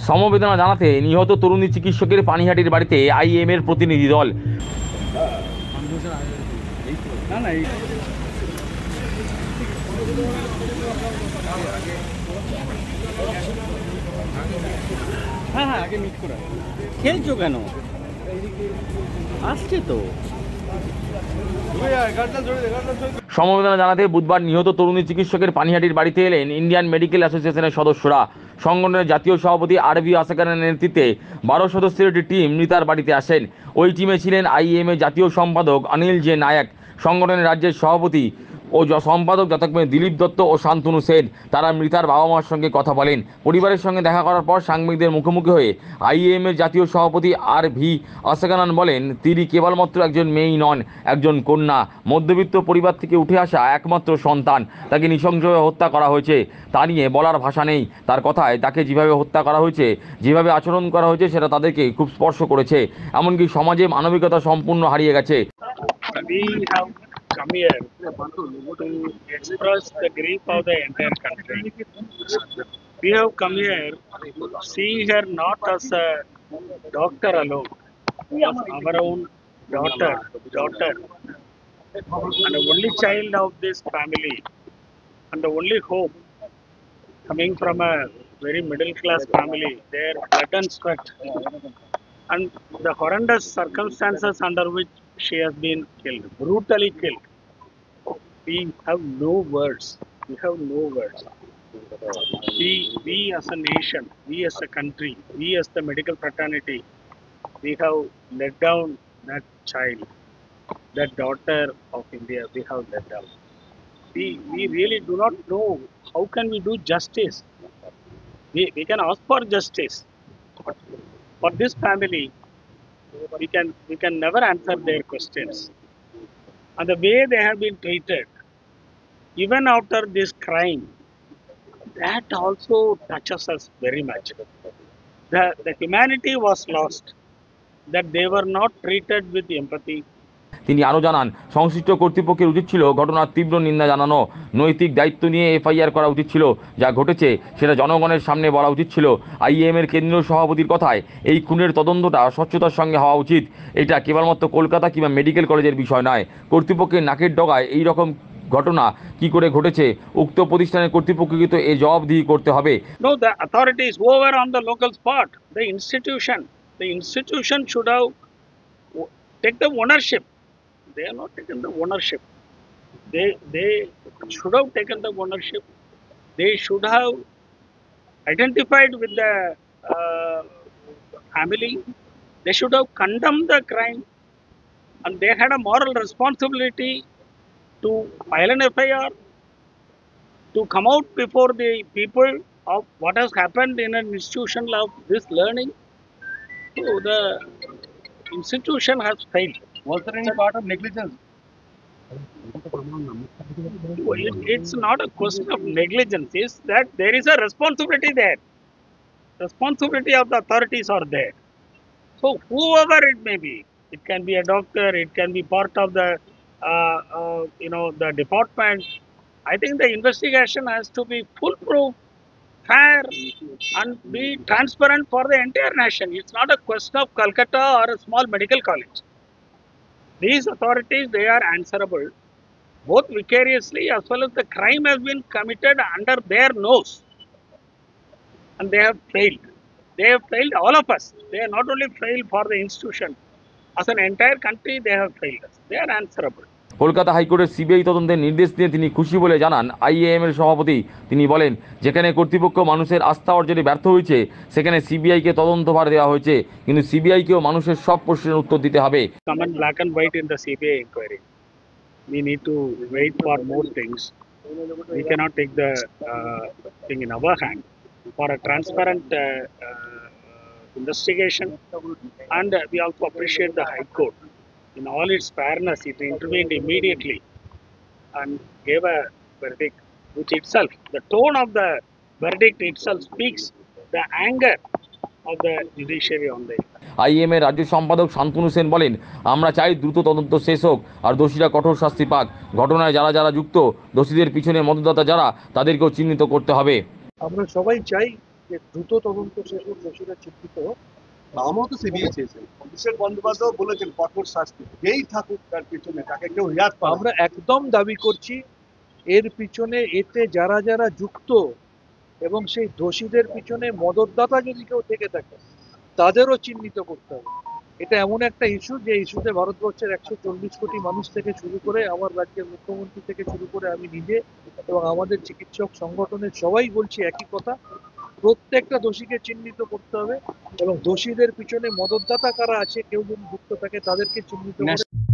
সমবেদনা জানাতে নিহত তরুণী চিকিৎসকের পানিহাটির বাড়িতে আইএমএর প্রতিনিধি দল। খেলছো কেন? আসছে তো। সমবেদনা জানাতে বুধবার নিহত তরুণী চিকিৎসকের পানিহাটির বাড়িতে এলেন ইন্ডিয়ান মেডিকেল অ্যাসোসিয়েশনের সদস্যরা। সংগঠনের জাতীয় সভাপতি আরভি আসাকানের নেতৃত্বে 12 সদস্যের একটি টিম মৃতার বাড়িতে আসেন। ওই টিমে ছিলেন আইএমএ জাতীয় সম্পাদক অনিল জে নায়ক, সংগঠনের রাজ্যের সভাপতি ও সম্পাদক যথাক্রমে দিলীপ দত্ত ও শান্তনু সেন। তারা মৃতার বাবা মার সঙ্গে কথা বলেন। পরিবারের সঙ্গে দেখা করার পর সাংবাদিকদের মুখোমুখি হয়ে আইএমএর জাতীয় সভাপতি আরভি আসাকানান বলেন, তিনি কেবলমাত্র একজন মেয়েই নন, একজন কন্যা। মধ্যবিত্ত পরিবার থেকে উঠে আসা একমাত্র সন্তান। তাকে নৃশংসভাবে হত্যা করা হয়েছে। তা নিয়ে বলার ভাষা নেই। তার কথায় তাকে যেভাবে হত্যা করা হয়েছে, যেভাবে আচরণ করা হয়েছে, সেটা তাদেরকে খুব স্পর্শ করেছে। এমনকি সমাজে মানবিকতা সম্পূর্ণ হারিয়ে গেছে। Come here to express the grief of the entire country. We have come here seeing her not as a doctor alone, as our own daughter, and the only child of this family, and the only hope coming from a very middle class family, their blood and sweat, and the horrendous circumstances under which she has been killed, brutally killed. We have no words. We have no words. We as a nation, we as a country, we as the medical fraternity, we have let down that child, that daughter of India. We have let down. We really do not know how can we do justice. We can ask for justice, but for this family, we can never answer their questions. And the way they have been treated, even after this crime, that also touches us very much. The humanity was lost, that they were not treated with empathy. তিনি আরও জানান, সংশ্লিষ্ট কর্তৃপক্ষের উচিত ছিল ঘটনার তীব্র নিন্দা জানানো, নৈতিক দায়িত্ব নিয়ে এফআইআর করা উচিত ছিল। যা ঘটেছে সেটা জনগণের সামনে বলা উচিত ছিল। আইএমএর কেন্দ্রীয় সভাপতির কথায় এই খুনের তদন্তটা স্বচ্ছতার সঙ্গে হওয়া উচিত। এটা কেবলমাত্র কলকাতা কিংবা মেডিকেল কলেজের বিষয় নয়। কর্তৃপক্ষের নাকের ডগায় এই রকম ঘটনা কি করে ঘটেছে, উক্ত প্রতিষ্ঠানের কর্তৃপক্ষকে তো এ জবাবদিহি করতে হবে। No, the authorities over on the local spot, the institution should have take the ownership. They have not taken the ownership. They should have taken the ownership. They should have identified with the family. They should have condemned the crime, and they had a moral responsibility to file an FIR, to come out before the people of what has happened in an institution of this learning. So the institution has failed. Was there any part of negligence? It's not a question of negligence, it's that there is a responsibility there. Responsibility of the authorities are there. So whoever it may be, it can be a doctor, it can be part of the the department. I think the investigation has to be foolproof, fair, and be transparent for the entire nation. It's not a question of Calcutta or a small medical college. These authorities, they are answerable both vicariously as well as the crime has been committed under their nose, and they have failed. They have failed all of us. They have not only failed for the institution, as an entire country they have failed us. They are answerable. Kolkata হাইকোর্টের CBI তদন্তের নির্দেশ দিয়ে তিনি খুশি বলে জানান আইএএমের সভাপতি। তিনি বলেন, যেখানে কর্তৃপক্ষ মানুষের আস্থা অর্জনে ব্যর্থ হয়েছে, সেখানে সিবিআইকে তদন্তভার দেওয়া হয়েছে, কিন্তু সিবিআইকেও মানুষের সব প্রশ্নের উত্তর দিতে হবে। Come and black and white in the CBI inquiry. We need to wait for more things. We cannot take the thing in our hand. For a transparent investigation, and we also appreciate the High Court in all its fairness. It intervened immediately and gave a verdict, which itself, the tone of the verdict itself speaks the anger of the judiciary on the আইএমএর রাজ্য সম্পাদক শান্তনু সেন বলেন, আমরা চাই দ্রুত তদন্ত শেষ হোক আর দোষীরা কঠোর শাস্তি পাক। ঘটনায় যারা যারা যুক্ত, দোষীদের পিছনে মদতদাতা যারা, তাদেরকেও চিহ্নিত করতে হবে। আমরা সবাই চাই যে দ্রুত তদন্ত শেষ হোক, দোষীরা চিহ্নিত হোক। আমরাও তো সিবিআই চেয়েছেন, অভিষেক বন্দ্যোপাধ্যায় বলেছেন কঠোর শাস্তি, যেই থাকুক তার পিছনে তাকে কেউ রিয়াজ পাবে আমরা একদম দাবি করছি এর পিছনে, এতে যারা যারা যুক্ত এবং সেই দোষীদের পিছনে মদতদাতা যদি কেউ থেকে থাকে তাদেরও চিহ্নিত করতে হবে। এটা এমন একটা ইস্যু যে ইস্যুতে ভারতবর্ষের 140 কোটি মানুষ থেকে শুরু করে আমার রাজ্যের মুখ্যমন্ত্রী থেকে শুরু করে আমি নিজে এবং আমাদের চিকিৎসক সংগঠনের সবাই বলছি একই কথা, প্রত্যেকটা দোষীকে চিহ্নিত করতে হবে এবং দোষীদের পিছনে মদতদাতা কারা আছে কেউ যদি যুক্ত থাকে তাদেরকে চিহ্নিত করে